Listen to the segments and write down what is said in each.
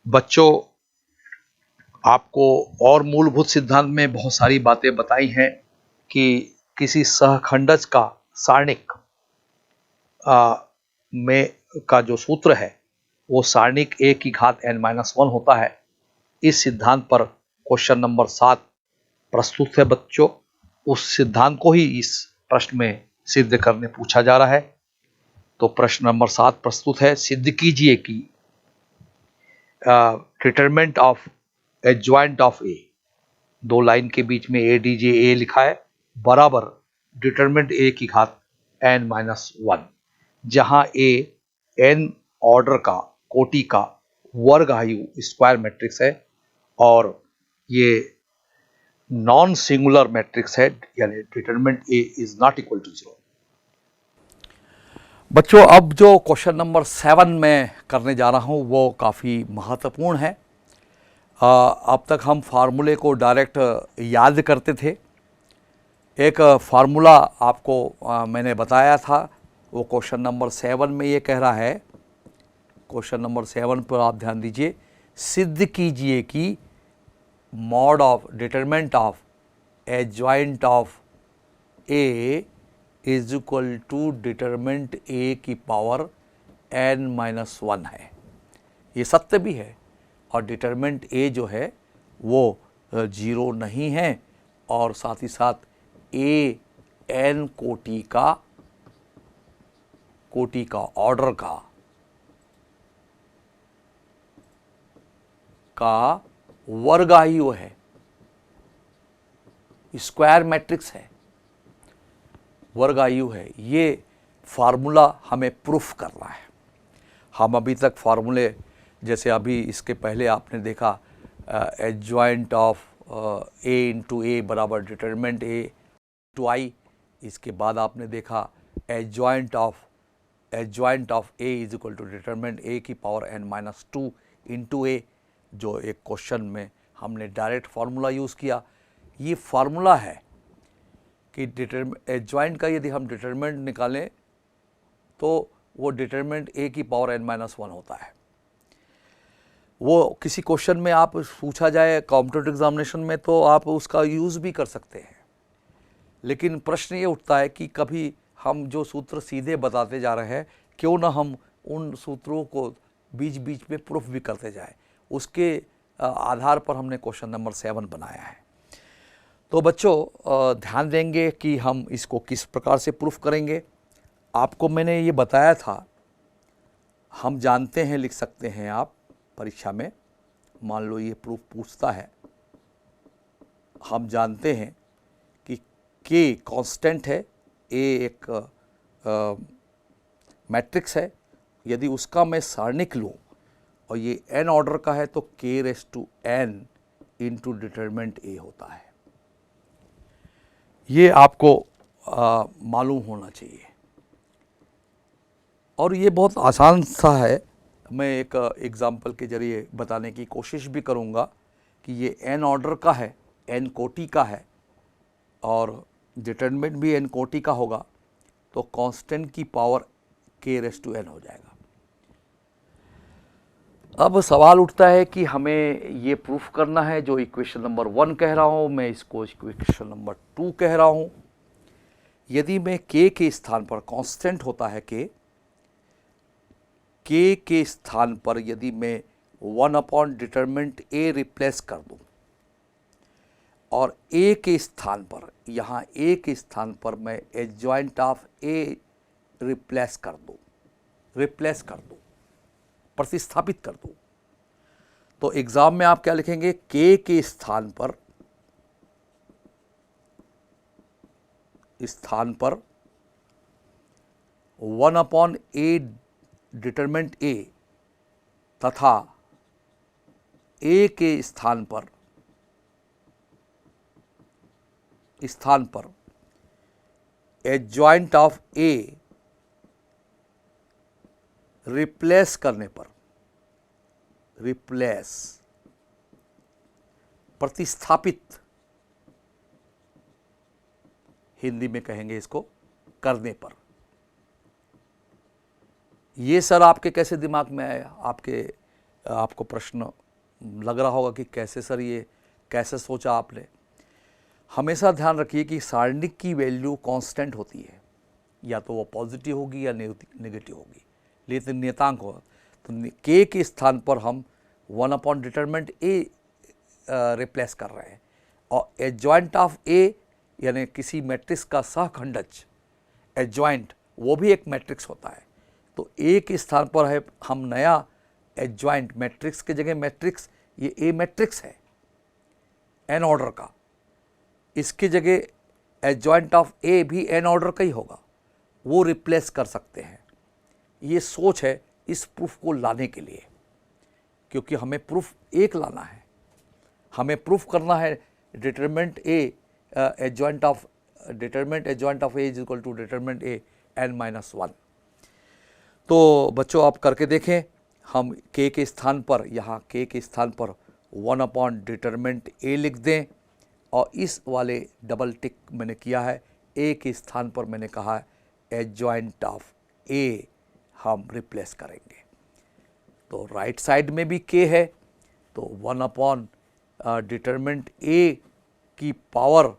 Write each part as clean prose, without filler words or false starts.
बच्चों, आपको और मूलभूत सिद्धांत में बहुत सारी बातें बताई हैं कि किसी सहखंडज का सारणिक में का जो सूत्र है वो सारणिक a की घात n-1 होता है। इस सिद्धांत पर क्वेश्चन नंबर 7 प्रस्तुत है बच्चों। उस सिद्धांत को ही इस प्रश्न में सिद्ध करने पूछा जा रहा है। तो प्रश्न नंबर 7 प्रस्तुत है। सिद्ध कीजिए कि डिटरमिनेंट ऑफ एडजॉइंट ऑफ ए, दो लाइन के बीच में ए डी जे ए लिखा है, बराबर डिटरमिनेंट ए की घात n-1, जहां ए n ऑर्डर का कोटि का वर्ग आयु स्क्वायर मैट्रिक्स है और ये नॉन सिंगुलर मैट्रिक्स है, यानी determinant A is not equal to 0। बच्चों, अब जो क्वेश्चन नंबर 7 में करने जा रहा हूँ वो काफ़ी महत्वपूर्ण है। अब तक हम फार्मूले को डायरेक्ट याद करते थे। एक फार्मूला आपको मैंने बताया था, वो क्वेश्चन नंबर 7 में ये कह रहा है। क्वेश्चन नंबर 7 पर आप ध्यान दीजिए। सिद्ध कीजिए कि mod of determinant of adjoint of A is equal to determinant A की पावर n-1 है। ये सत्य भी है और डिटरमिनेंट ए जो है वो 0 नहीं है और साथ ही साथ ए n कोटि का ऑर्डर का वर्ग आयु है, स्क्वायर मैट्रिक्स है, वर्ग आयु है। ये फार्मूला हमें प्रूफ करना है। हम अभी तक फार्मूले, जैसे अभी इसके पहले आपने देखा adjoint of A into A बराबर डिटरमिनेंट ए टू आई। इसके बाद आपने देखा adjoint of A is equal to determinant A की पावर n-2 इंटू ए, जो एक क्वेश्चन में हमने डायरेक्ट फार्मूला यूज़ किया। ये फार्मूला है कि एडजॉइंट का यदि हम डिटरमिनेंट निकालें तो वो डिटरमिनेंट ए की पावर n-1 होता है। वो किसी क्वेश्चन में आप पूछा जाए कॉम्पिटिटिव एग्जामिनेशन में तो आप उसका यूज़ भी कर सकते हैं, लेकिन प्रश्न ये उठता है कि कभी हम जो सूत्र सीधे बताते जा रहे हैं, क्यों ना हम उन सूत्रों को बीच बीच में प्रूफ भी करते जाए। उसके आधार पर हमने क्वेश्चन नंबर 7 बनाया है। तो बच्चों, ध्यान देंगे कि हम इसको किस प्रकार से प्रूफ करेंगे। आपको मैंने ये बताया था, हम जानते हैं, लिख सकते हैं आप परीक्षा में। मान लो ये प्रूफ पूछता है, हम जानते हैं कि के कांस्टेंट है, ए एक मैट्रिक्स है। यदि उसका मैं सारणिक लूँ और ये n ऑर्डर का है तो k⁻n इंटू डिटरमिनेंट ए होता है। ये आपको मालूम होना चाहिए और ये बहुत आसान सा है। मैं एक एग्जाम्पल के ज़रिए बताने की कोशिश भी करूँगा कि ये n ऑर्डर का है, n कोटि का है और डिटरमिनेंट भी n कोटि का होगा, तो कांस्टेंट की पावर k⁻n हो जाएगा। अब सवाल उठता है कि हमें ये प्रूफ करना है। जो इक्वेशन नंबर 1 कह रहा हूँ, मैं इसको इक्वेशन नंबर 2 कह रहा हूँ। यदि मैं k के स्थान पर, कांस्टेंट होता है k के स्थान पर यदि मैं 1 डिटरमिनेंट a रिप्लेस कर दूँ और a के स्थान पर, यहाँ a के स्थान पर मैं एडजॉइंट ऑफ a रिप्लेस कर दूँ, प्रतिस्थापित कर दूँ, तो एग्जाम में आप क्या लिखेंगे? k के स्थान पर 1/a डिटरमिनेंट a तथा a के स्थान पर एडजॉइंट ऑफ a रिप्लेस करने पर, प्रतिस्थापित हिंदी में कहेंगे इसको, करने पर। ये सर आपके कैसे दिमाग में आया? आपके आपको प्रश्न लग रहा होगा कि कैसे सर ये कैसे सोचा आपने। हमेशा ध्यान रखिए कि सारणिक की वैल्यू कांस्टेंट होती है, या तो वो पॉजिटिव होगी या नेगेटिव होगी, लेकिन नियतांक होगा। तो के के स्थान पर हम 1 अपॉन डिटरमिनेंट ए रिप्लेस कर रहे हैं, और एडजॉइंट ऑफ ए यानी किसी मैट्रिक्स का सहखंडज एडजॉइंट, वो भी एक मैट्रिक्स होता है। तो ए के स्थान पर है हम नया एडजॉइंट, मैट्रिक्स की जगह मैट्रिक्स, ये ए मैट्रिक्स है एन ऑर्डर का, इसकी जगह एडजॉइंट ऑफ ए भी एन ऑर्डर का ही होगा, वो रिप्लेस कर सकते हैं। ये सोच है इस प्रूफ को लाने के लिए, क्योंकि हमें प्रूफ एक लाना है, हमें प्रूफ करना है determinant A adjoint of determinant adjoint of A is equal to determinant A n-1। तो बच्चों आप करके देखें, हम k के स्थान पर, यहाँ k के स्थान पर 1 अपॉन डिटरमिनेंट ए लिख दें, और इस वाले डबल टिक मैंने किया है, a के स्थान पर मैंने कहा है एडजॉइंट ऑफ a हम रिप्लेस करेंगे। तो राइट साइड में भी k है, तो 1 अपॉन डिटरमिनेंट a की पावर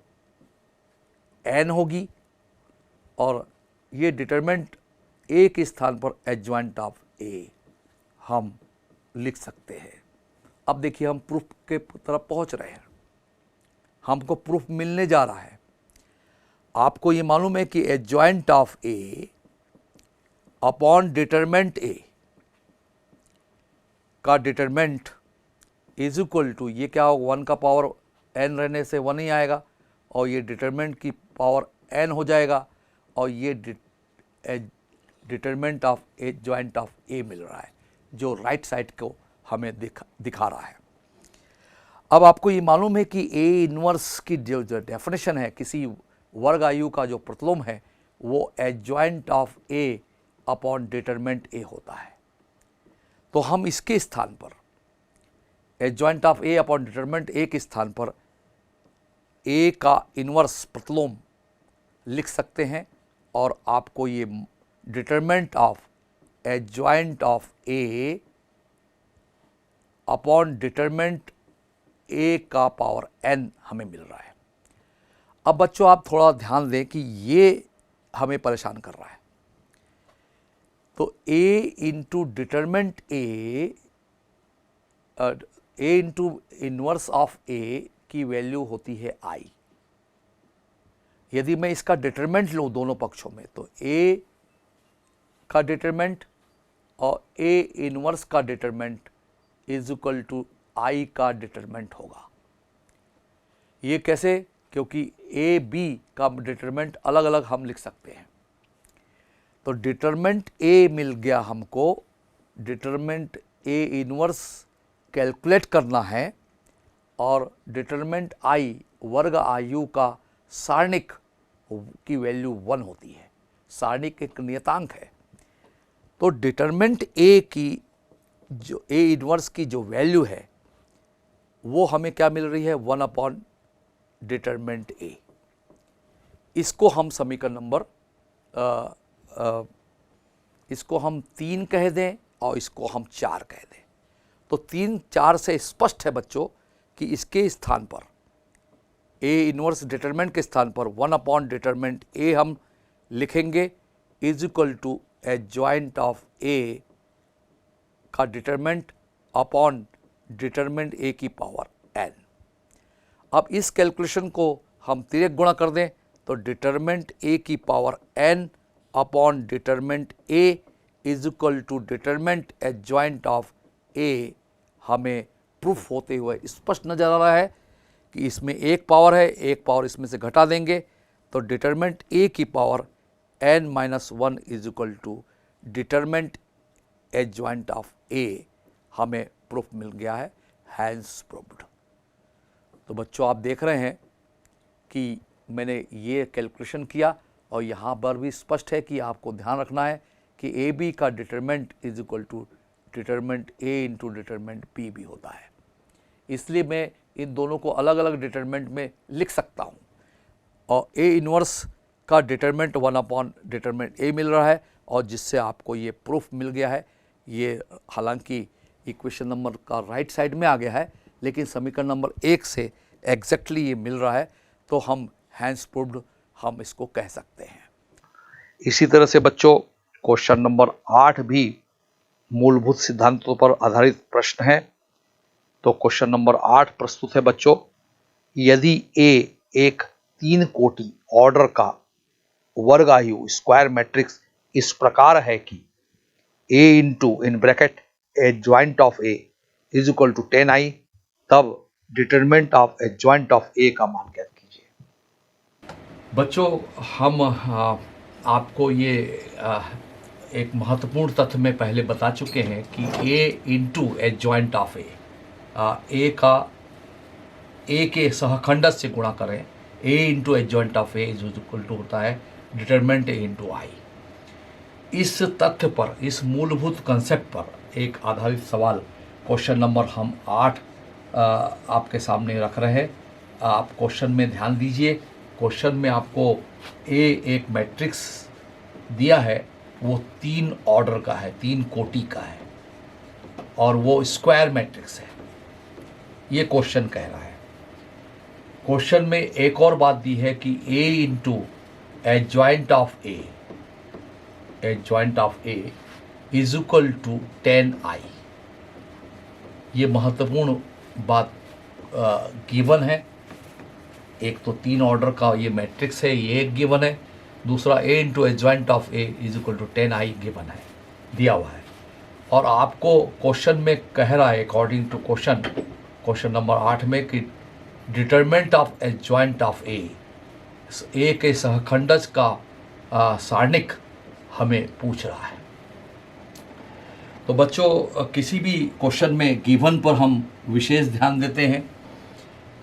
n होगी, और ये डिटरमिनेंट a के स्थान पर एडजॉइंट ऑफ a हम लिख सकते हैं। अब देखिए हम प्रूफ के तरफ पहुंच रहे हैं, हमको प्रूफ मिलने जा रहा है। आपको ये मालूम है कि adjoint of a upon determinant a का डिटरमिनेंट इज इक्वल टू, ये क्या होगा, 1 का पावर n रहने से 1 ही आएगा, और ये डिटरमिनेंट की पावर n हो जाएगा, और ये determinant of adjoint of a मिल रहा है, जो राइट साइड को हमें दिखा रहा है। अब आपको ये मालूम है कि A इनवर्स की जो डेफिनेशन है, किसी वर्ग आयु का जो प्रतिलोम है, वो adjoint of A upon determinant A होता है। तो हम इसके स्थान पर adjoint of A upon determinant A के स्थान पर A का इनवर्स प्रतिलोम लिख सकते हैं, और आपको ये determinant of adjoint of A upon determinant A का पावर n हमें मिल रहा है। अब बच्चों आप थोड़ा ध्यान दें कि ये हमें परेशान कर रहा है। तो A into determinant A into inverse of A की वैल्यू होती है I। यदि मैं इसका डिटरमिनेंट लूँ दोनों पक्षों में, तो A का डिटरमिनेंट और A इनवर्स का determinant is equal to I का डिटरमिनेंट होगा। ये कैसे? क्योंकि A B का डिटरमिनेंट अलग अलग हम लिख सकते हैं। तो डिटरमिनेंट A मिल गया हमको, डिटरमिनेंट A इनवर्स कैलकुलेट करना है, और डिटरमिनेंट I वर्ग आयु का सारणिक की वैल्यू 1 होती है। सारणिक एक नियतांक है। तो डिटरमिनेंट A की जो A इनवर्स की जो वैल्यू है, वो हमें क्या मिल रही है, 1 अपॉन डिटरमिनेंट A। इसको हम समीकरण नंबर इसको हम 3 कह दें, और इसको हम 4 कह दें। तो 3 4 से स्पष्ट है बच्चों कि इसके स्थान पर A इनवर्स डिटरमिनेंट के स्थान पर 1 अपॉन डिटरमिनेंट A हम लिखेंगे, is equal to adjoint of A का डिटरमिनेंट अपॉन डिटरमिनेंट A की पावर n। अब इस कैलकुलेशन को हम तिर्यक गुणा कर दें, तो डिटरमिनेंट A की power n upon determinant A is equal to determinant adjoint of A हमें प्रूफ होते हुए स्पष्ट नजर आ रहा है कि इसमें एक पावर है, एक पावर इसमें से घटा देंगे, तो डिटरमिनेंट A की power n-1 is equal to determinant adjoint of A हमें प्रूफ मिल गया है, हैंस प्रूव्ड। तो बच्चों आप देख रहे हैं कि मैंने ये कैलकुलेशन किया, और यहाँ पर भी स्पष्ट है कि आपको ध्यान रखना है कि ए बी का determinant is equal to determinant A into determinant B भी होता है। इसलिए मैं इन दोनों को अलग अलग डिटरमिनेंट में लिख सकता हूँ, और A इनवर्स का डिटरमिनेंट 1 अपॉन डिटरमिनेंट A मिल रहा है, और जिससे आपको ये प्रूफ मिल गया है। ये हालांकि इक्वेशन नंबर का राइट साइड में आ गया है, लेकिन समीकरण नंबर 1 से एग्जैक्टली ये मिल रहा है, तो हम हैंस प्रूव्ड हम इसको कह सकते हैं। इसी तरह से बच्चों क्वेश्चन नंबर 8 भी मूलभूत सिद्धांतों पर आधारित प्रश्न है। तो क्वेश्चन नंबर 8 प्रस्तुत है बच्चों। यदि ए एक 3 कोटि ऑर्डर का वर्गायु स्क्वायर मैट्रिक्स इस प्रकार है कि a into in bracket adjoint of a is equal to 10i, तब determinant of adjoint of a का मान ज्ञात कीजिए। बच्चों हम आपको ये एक महत्वपूर्ण तथ्य में पहले बता चुके हैं कि a into adjoint of a, a का a के सहखंडक से गुणा करें, a into adjoint of a is equal to होता है डिटरमिनेंट a इंटू आई। इस तथ्य पर, इस मूलभूत कंसेप्ट पर एक आधारित सवाल क्वेश्चन नंबर हम 8 आपके सामने रख रहे हैं। आप क्वेश्चन में ध्यान दीजिए। क्वेश्चन में आपको एक मैट्रिक्स दिया है, वो 3 ऑर्डर का है, 3 कोटि का है, और वो स्क्वायर मैट्रिक्स है, ये क्वेश्चन कह रहा है। क्वेश्चन में एक और बात दी है कि a into adjoint of a, adjoint of a is equal to 10i। ये महत्वपूर्ण बात गिवन है। एक तो 3 ऑर्डर का ये मैट्रिक्स है, ये एक गिवन है। दूसरा a into adjoint of a is equal to 10i given है, दिया हुआ है। और आपको क्वेश्चन में कह रहा है अकॉर्डिंग टू क्वेश्चन नंबर 8 में कि determinant of adjoint of a के सहखंडक का सारणिक हमें पूछ रहा है। तो बच्चों किसी भी क्वेश्चन में गिवन पर हम विशेष ध्यान देते हैं।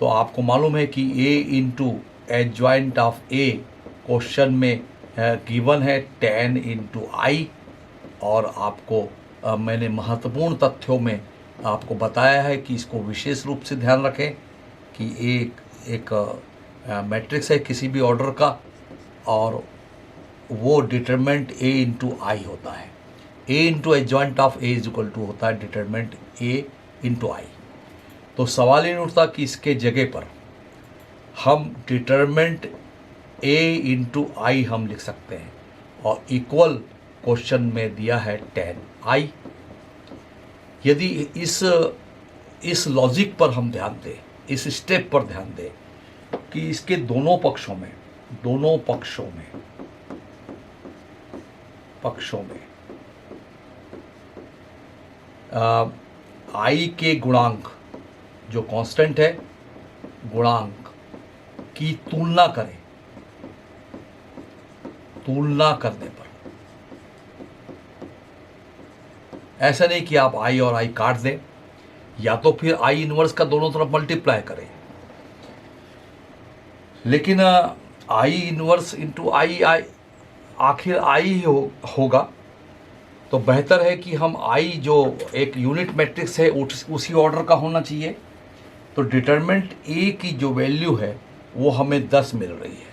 तो आपको मालूम है कि a into adjoint of a question में गिवन है 10 इंटू आई, और आपको मैंने महत्वपूर्ण तथ्यों में आपको बताया है कि इसको विशेष रूप से ध्यान रखें कि एक मैट्रिक्स है किसी भी ऑर्डर का, और वो डिटरमिनेंट a इंटू आई होता है। a into adjoint of a is equal to होता है डिटरमिनेंट a इंटू आई। तो सवाल ही नहीं उठता कि इसके जगह पर हम डिटरमिनेंट a इंटू आई हम लिख सकते हैं, और इक्वल क्वेश्चन में दिया है 10i। यदि इस लॉजिक पर हम ध्यान दें, इस स्टेप पर ध्यान दें कि इसके दोनों पक्षों में आई के गुणांक जो कांस्टेंट है, गुणांक की तुलना करें। तुलना करने पर ऐसा नहीं कि आप आई और आई काट दें, या तो फिर आई इनवर्स का दोनों तरफ मल्टीप्लाई करें, लेकिन आई इनवर्स इंटू आई आखिर आई ही होगा। तो बेहतर है कि हम आई जो एक यूनिट मैट्रिक्स है उसी ऑर्डर का होना चाहिए। तो डिटरमिनेंट ए की जो वैल्यू है वो हमें 10 मिल रही है,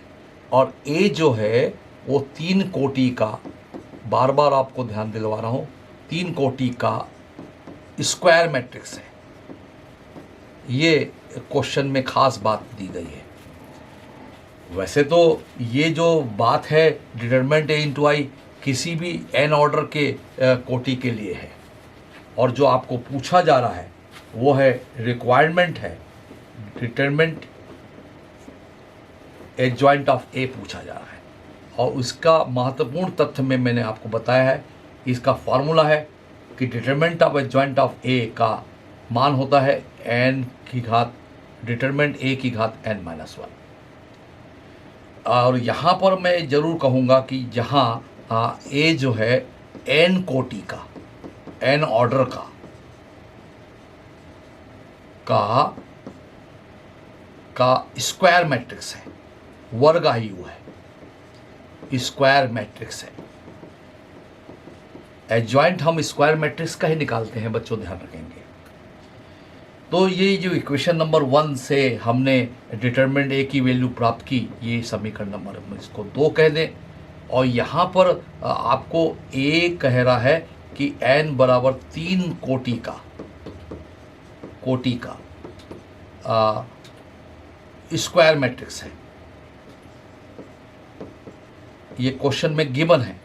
और ए जो है वो 3 कोटि का, बार बार आपको ध्यान दिलवा रहा हूँ, 3 कोटि का स्क्वायर मैट्रिक्स है। ये क्वेश्चन में खास बात दी गई है। वैसे तो ये जो बात है डिटरमिनेंट ए इंटू आई किसी भी एन ऑर्डर के कोटि के लिए है, और जो आपको पूछा जा रहा है वो है रिक्वायरमेंट है डिटरमिनेंट एडजॉइंट ऑफ ए पूछा जा रहा है। और उसका महत्वपूर्ण तथ्य में मैंने आपको बताया है, इसका फॉर्मूला है कि डिटरमिनेंट ऑफ एडजॉइंट ऑफ ए का मान होता है n की घात डिटरमिनेंट a की घात n-1। और यहाँ पर मैं ज़रूर कहूँगा कि जहाँ a जो है n कोटि का, n ऑर्डर का स्क्वायर मैट्रिक्स है, वर्गायु है, स्क्वायर मैट्रिक्स है। एडजॉइंट हम स्क्वायर मैट्रिक्स का ही निकालते हैं बच्चों, ध्यान रखेंगे। तो ये जो इक्वेशन नंबर 1 से हमने डिटरमिनेंट ए की वैल्यू प्राप्त की, ये समीकरण नंबर, हम इसको 2 कह दें। और यहाँ पर आपको ए कह रहा है कि n बराबर 3 कोटि का कोटि का स्क्वायर मैट्रिक्स है। ये क्वेश्चन में गिवन है,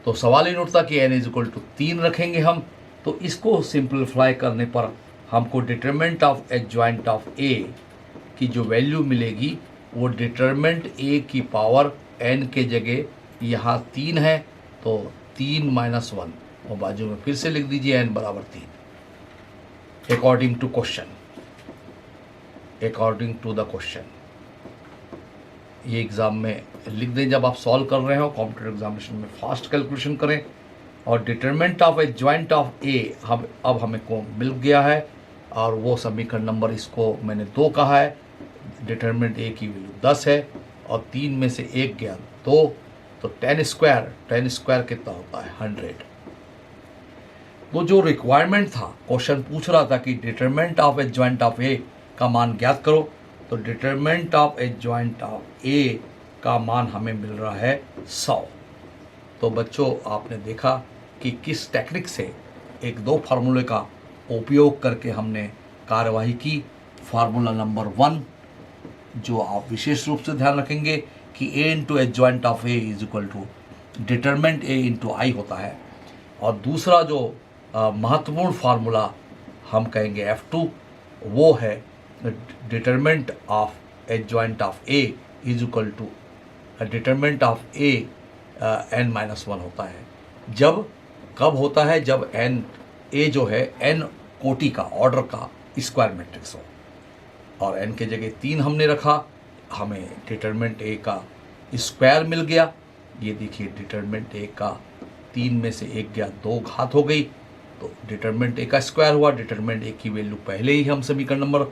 तो सवाल ही उठता कि n इज इक्वल टू 3 रखेंगे हम, तो इसको सिंप्लीफाई करने पर हमको determinant of adjoint of a की जो वैल्यू मिलेगी वो डिटरमिनेंट a की पावर n के जगह यहाँ 3 है, तो 3 माइनस 1 और बाजू में फिर से लिख दीजिए n बराबर 3 according to question, according to the question. ये एग्ज़ाम में लिख दें जब आप सॉल्व कर रहे हो, कॉम्पिटेटिव एग्जामिनेशन में फास्ट कैलकुलेशन करें। और determinant of adjoint of A अब हमें को मिल गया है, और वो समीकरण नंबर इसको मैंने 2 कहा है। डिटरमिनेंट ए की वैल्यू 10 है और 3 में से 1 गया 2, तो 10 स्क्वायर कितना होता है 100। तो जो रिक्वायरमेंट था, क्वेश्चन पूछ रहा था कि डिटरमिनेंट ऑफ एडजॉइंट ऑफ ए का मान ज्ञात करो, तो डिटरमिनेंट ऑफ एडजॉइंट ऑफ ए का मान हमें मिल रहा है 100। तो बच्चों आपने देखा कि किस टेक्निक से एक दो फार्मूले का उपयोग करके हमने कार्यवाही की। फार्मूला नंबर 1 जो आप विशेष रूप से ध्यान रखेंगे कि a into adjoint of A is equal to determinant a into I होता है, और दूसरा जो महत्वपूर्ण फार्मूला हम कहेंगे F2, वो है determinant of adjoint of A is equal to determinant of A n minus 1 होता है। जब कब होता है? जब n a जो है n कोटि का, ऑर्डर का स्क्वायर मैट्रिक्स हो, और n के जगह 3 हमने रखा, हमें डिटरमिनेंट a का स्क्वायर मिल गया। ये देखिए डिटरमिनेंट a का 3 में से 1 गया, 2 घात हो गई, तो डिटरमिनेंट a का स्क्वायर हुआ। डिटरमिनेंट a की वैल्यू पहले ही हम समीकरण नंबर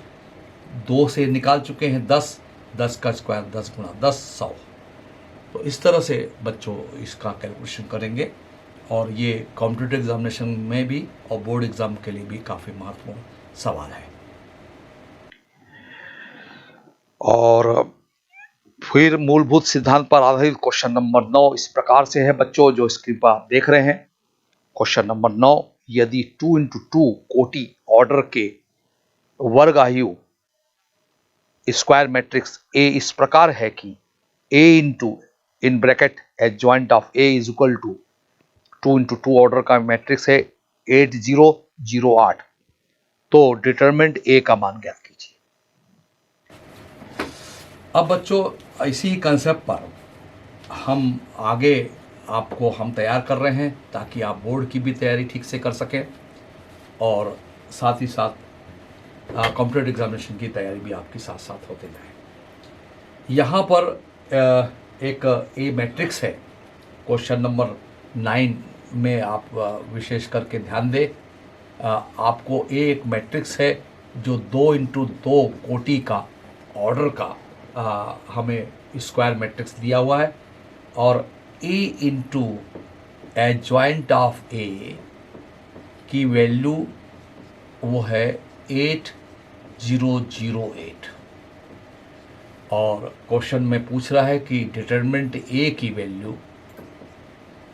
2 से निकाल चुके हैं, 10 का स्क्वायर 10 गुणा 10 100। तो इस तरह से बच्चों इसका कैलकुलेशन करेंगे, और ये कॉम्पिटिटिव एग्जामिनेशन में भी और बोर्ड एग्जाम के लिए भी काफ़ी महत्वपूर्ण सवाल है। और फिर मूलभूत सिद्धांत पर आधारित क्वेश्चन नंबर 9 इस प्रकार से है बच्चों, जो स्क्रीन पर आप देख रहे हैं। क्वेश्चन नंबर 9, यदि 2 इंटू 2 कोटि ऑर्डर के वर्ग आयु स्क्वायर मैट्रिक्स ए इस प्रकार है कि a into in bracket adjoint of a is equal to 2 into 2 order का मैट्रिक्स है 8008, तो डिटरमिनेंट a का मान ज्ञात कीजिए। अब बच्चों इसी कंसेप्ट पर हम आगे आपको हम तैयार कर रहे हैं, ताकि आप बोर्ड की भी तैयारी ठीक से कर सकें, और साथ ही साथ कॉम्पिटिटिव एग्जामिनेशन की तैयारी भी आपकी साथ साथ होते जाए। यहाँ पर एक ए मैट्रिक्स है। क्वेश्चन नंबर 9 में आप विशेष करके ध्यान दें, आपको ए एक मैट्रिक्स है जो 2 इंटू 2 कोटि का ऑर्डर का हमें स्क्वायर मैट्रिक्स दिया हुआ है, और ए इंटू एडजॉइंट ऑफ ए की वैल्यू वो है 8008, और क्वेश्चन में पूछ रहा है कि डिटरमिनेंट ए की वैल्यू।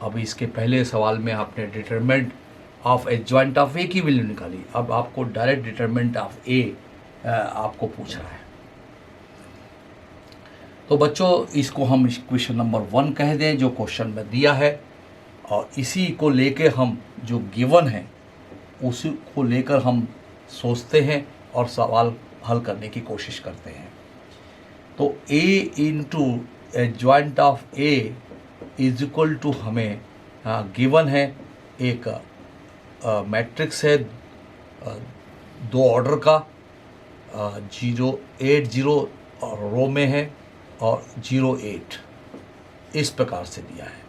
अभी इसके पहले सवाल में आपने डिटरमिनेंट ऑफ एडजॉइंट ऑफ ए की वैल्यू निकाली, अब आपको डायरेक्ट डिटरमिनेंट ऑफ ए आपको पूछ रहा है। तो बच्चों इसको हम क्वेश्चन नंबर 1 कह दें, जो क्वेश्चन में दिया है, और इसी को लेके हम जो गिवन है उसी को लेकर हम सोचते हैं और सवाल हल करने की कोशिश करते हैं। तो a into adjoint of a is equal to हमें गिवन है, एक मैट्रिक्स है 2 ऑर्डर का, 080 रो में है और 08 इस प्रकार से दिया है।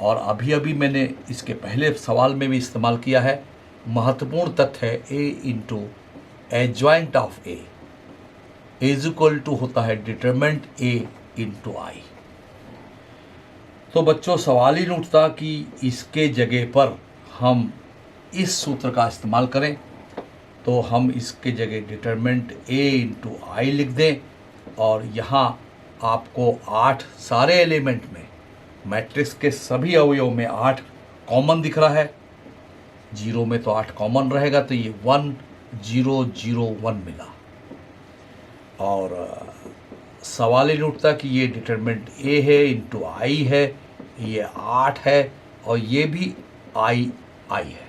और अभी अभी मैंने इसके पहले सवाल में भी इस्तेमाल किया है। महत्वपूर्ण तथ्य है a into adjoint of a is equal to होता है डिटरमिनेंट a इंटू आई। तो बच्चों सवाल ही उठता कि इसके जगह पर हम इस सूत्र का इस्तेमाल करें, तो हम इसके जगह डिटरमिनेंट a इंटू आई लिख दें, और यहाँ आपको 8 सारे एलिमेंट में मैट्रिक्स के सभी अवयव में 8 कॉमन दिख रहा है। जीरो में तो 8 कॉमन रहेगा, तो ये 1 0 0 1 मिला। और सवाल ही नहीं उठता कि ये डिटरमिनेंट ए है इंटू आई है, ये 8 है और ये भी आई है।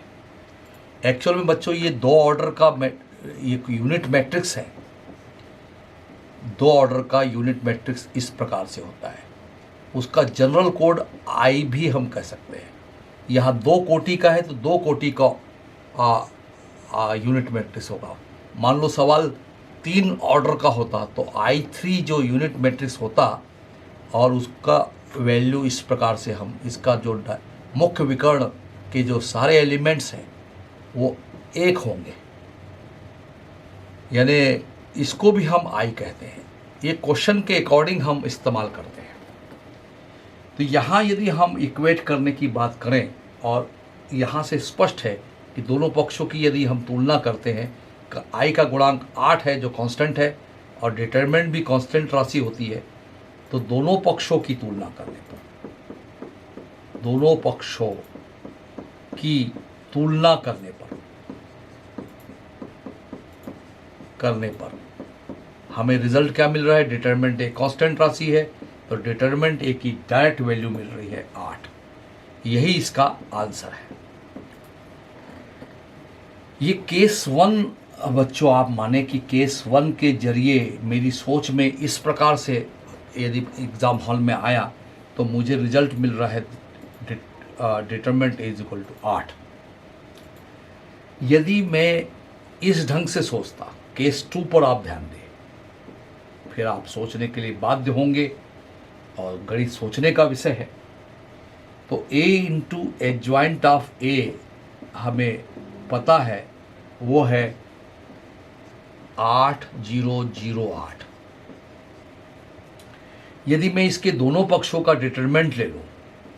एक्चुअल में बच्चों ये दो ऑर्डर का ये यूनिट मैट्रिक्स है। दो ऑर्डर का यूनिट मैट्रिक्स इस प्रकार से होता है। उसका जनरल कोड आई भी हम कह सकते हैं। यहाँ 2 कोटि का है तो 2 कोटि का यूनिट मैट्रिक्स होगा। मान लो सवाल 3 ऑर्डर का होता तो I3 जो यूनिट मैट्रिक्स होता और उसका वैल्यू इस प्रकार से हम इसका जो मुख्य विकर्ण के जो सारे एलिमेंट्स हैं वो 1 होंगे, यानी इसको भी हम आई कहते हैं। ये क्वेश्चन के अकॉर्डिंग हम इस्तेमाल करते हैं। तो यहाँ यदि हम इक्वेट करने की बात करें और यहाँ से स्पष्ट है कि दोनों पक्षों की यदि हम तुलना करते हैं, आई का गुणांक 8 है जो कांस्टेंट है और डिटरमिनेंट भी कांस्टेंट राशि होती है, तो दोनों पक्षों की तुलना करने पर हमें रिजल्ट क्या मिल रहा है? डिटरमिनेंट एक कांस्टेंट राशि है तो डिटरमिनेंट ए की डायरेक्ट वैल्यू मिल रही है 8। यही इसका आंसर है। ये केस 1 बच्चों आप माने कि केस 1 के जरिए मेरी सोच में इस प्रकार से यदि एग्ज़ाम हॉल में आया तो मुझे रिजल्ट मिल रहा है determinant A is equal to 8। यदि मैं इस ढंग से सोचता, केस 2 पर आप ध्यान दें, फिर आप सोचने के लिए बाध्य होंगे और गणित सोचने का विषय है। तो a into adjoint of a हमें पता है वो है 8008। यदि मैं इसके दोनों पक्षों का डिटरमिनेंट ले लूँ,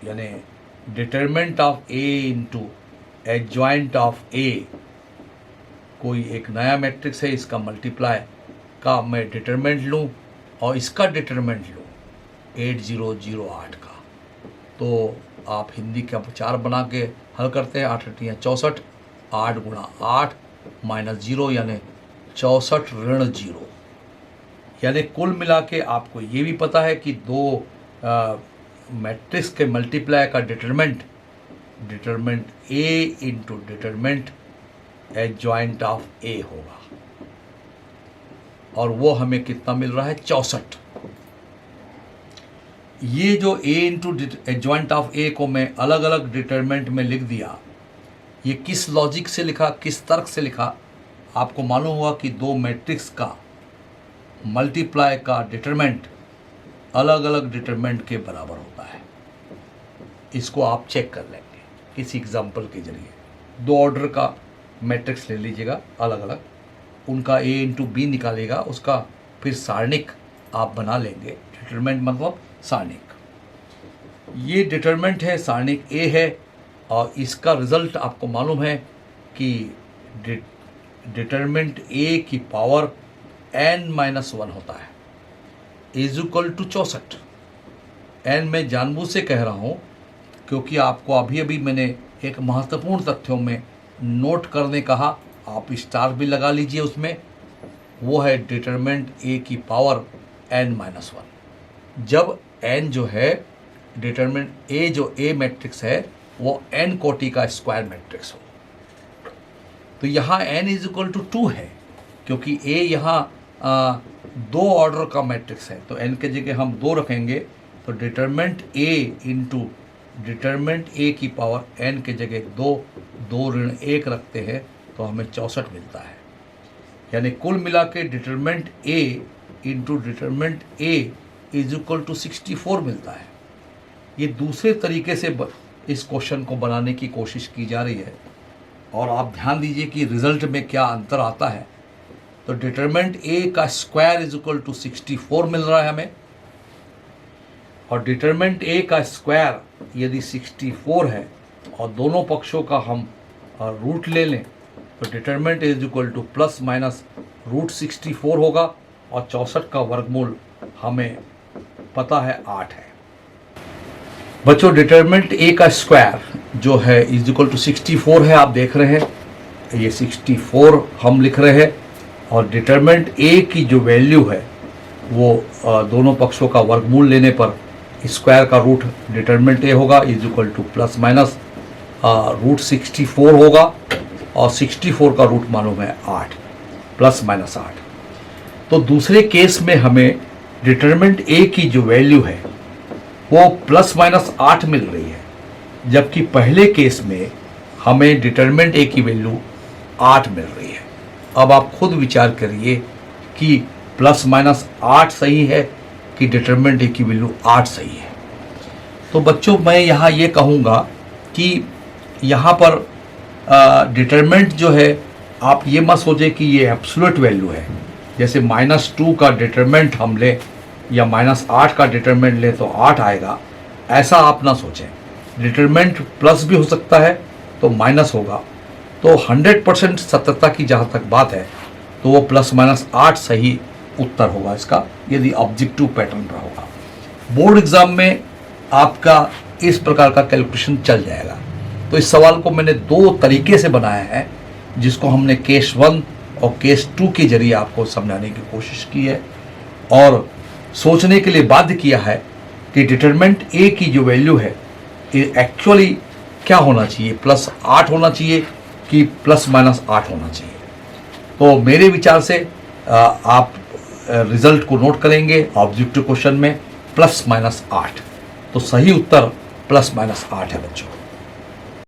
यानी determinant of a into adjoint of a, कोई एक नया मैट्रिक्स है, इसका मल्टीप्लाई का मैं डिटरमिनेंट लूँ और इसका डिटरमिनेंट लूँ 8008 का, तो आप हिंदी का 4 बना के हल करते हैं। 8 8 64, 8 गुणा 8 माइनस 0 यानी 64 ऋण 0, यानी कुल मिला के आपको ये भी पता है कि दो मैट्रिक्स के मल्टीप्लाई का determinant A into determinant adjoint of A होगा और वो हमें कितना मिल रहा है? 64। ये जो A into adjoint of A को मैं अलग अलग डिटरमिनेंट में लिख दिया, ये किस लॉजिक से लिखा, किस तर्क से लिखा? आपको मालूम हुआ कि दो मैट्रिक्स का मल्टीप्लाई का डिटरमिनेंट अलग अलग डिटरमिनेंट के बराबर होता है। इसको आप चेक कर लेंगे किसी एग्जाम्पल के जरिए। 2 ऑर्डर का मैट्रिक्स ले लीजिएगा अलग अलग, उनका A इंटू बी निकालेगा, उसका फिर सारणिक आप बना लेंगे। डिटरमिनेंट मतलब सारणिक। ये डिटरमिनेंट है, सारणिक A है और इसका रिजल्ट आपको मालूम है कि डिटरमिनेंट A की पावर n-1 होता है इज इक्वल टू 64। n मैं जानबूझ से कह रहा हूँ क्योंकि आपको अभी अभी मैंने एक महत्वपूर्ण तथ्यों में नोट करने कहा, आप स्टार भी लगा लीजिए उसमें। वो है डिटरमिनेंट A की पावर n-1। जब n जो है डिटरमिनेंट A, जो A मैट्रिक्स है वो n कोटि का स्क्वायर मैट्रिक्स हो, तो यहाँ n इज इक्वल टू 2 है क्योंकि A यहाँ 2 ऑर्डर का मैट्रिक्स है, तो n के जगह हम 2 रखेंगे तो determinant A into determinant A की पावर n के जगह 2 ऋण 1 रखते हैं तो हमें 64 मिलता है। यानी कुल मिला के determinant A into determinant A is equal to 64 मिलता है। ये दूसरे तरीके से इस क्वेश्चन को बनाने की कोशिश की जा रही है और आप ध्यान दीजिए कि रिजल्ट में क्या अंतर आता है। तो डिटरमिनेंट A का स्क्वायर इज इक्वल टू 64 मिल रहा है हमें, और डिटरमिनेंट A का स्क्वायर यदि 64 है और दोनों पक्षों का हम रूट ले लें तो determinant is equal to plus minus root 64 होगा और 64 का वर्गमूल हमें पता है 8 है। बच्चों डिटरमिनेंट ए का स्क्वायर जो है इज इक्वल टू 64 है, आप देख रहे हैं ये 64 हम लिख रहे हैं, और डिटरमिनेंट ए की जो वैल्यू है वो दोनों पक्षों का वर्गमूल लेने पर स्क्वायर का रूट डिटरमिनेंट ए होगा is equal to plus minus root 64 होगा, और 64 का रूट मालूम है 8 प्लस माइनस 8। तो दूसरे केस में हमें डिटरमिनेंट ए की जो वैल्यू है वो प्लस माइनस 8 मिल रही है, जबकि पहले केस में हमें डिटरमिनेंट ए की वैल्यू 8 मिल रही है। अब आप खुद विचार करिए कि प्लस माइनस 8 सही है कि डिटरमिनेंट ए की वैल्यू 8 सही है। तो बच्चों मैं यहाँ ये कहूँगा कि यहाँ पर डिटरमिनेंट जो है आप ये मत सोचें कि ये एब्सोल्यूट वैल्यू है, जैसे -2 का डिटरमिनेंट हम लें या -8 का डिटरमिनेंट लें तो 8 आएगा, ऐसा आप ना सोचें। डिटरमिनेंट प्लस भी हो सकता है तो माइनस होगा। तो 100% सत्यता की जहाँ तक बात है तो वो प्लस माइनस 8 सही उत्तर होगा इसका, यदि ऑब्जेक्टिव पैटर्न पर होगा। बोर्ड एग्जाम में आपका इस प्रकार का कैलकुलेशन चल जाएगा। तो इस सवाल को मैंने 2 तरीके से बनाया है, जिसको हमने केस 1 और केस 2 के जरिए आपको समझाने की कोशिश की है, और सोचने के लिए बाध्य किया है कि डिटरमिनेंट ए की जो वैल्यू है एक्चुअली क्या होना चाहिए, प्लस 8 होना चाहिए कि प्लस माइनस 8 होना चाहिए। तो मेरे विचार से आप रिजल्ट को नोट करेंगे ऑब्जेक्टिव क्वेश्चन में प्लस माइनस 8, तो सही उत्तर प्लस माइनस 8 है बच्चों।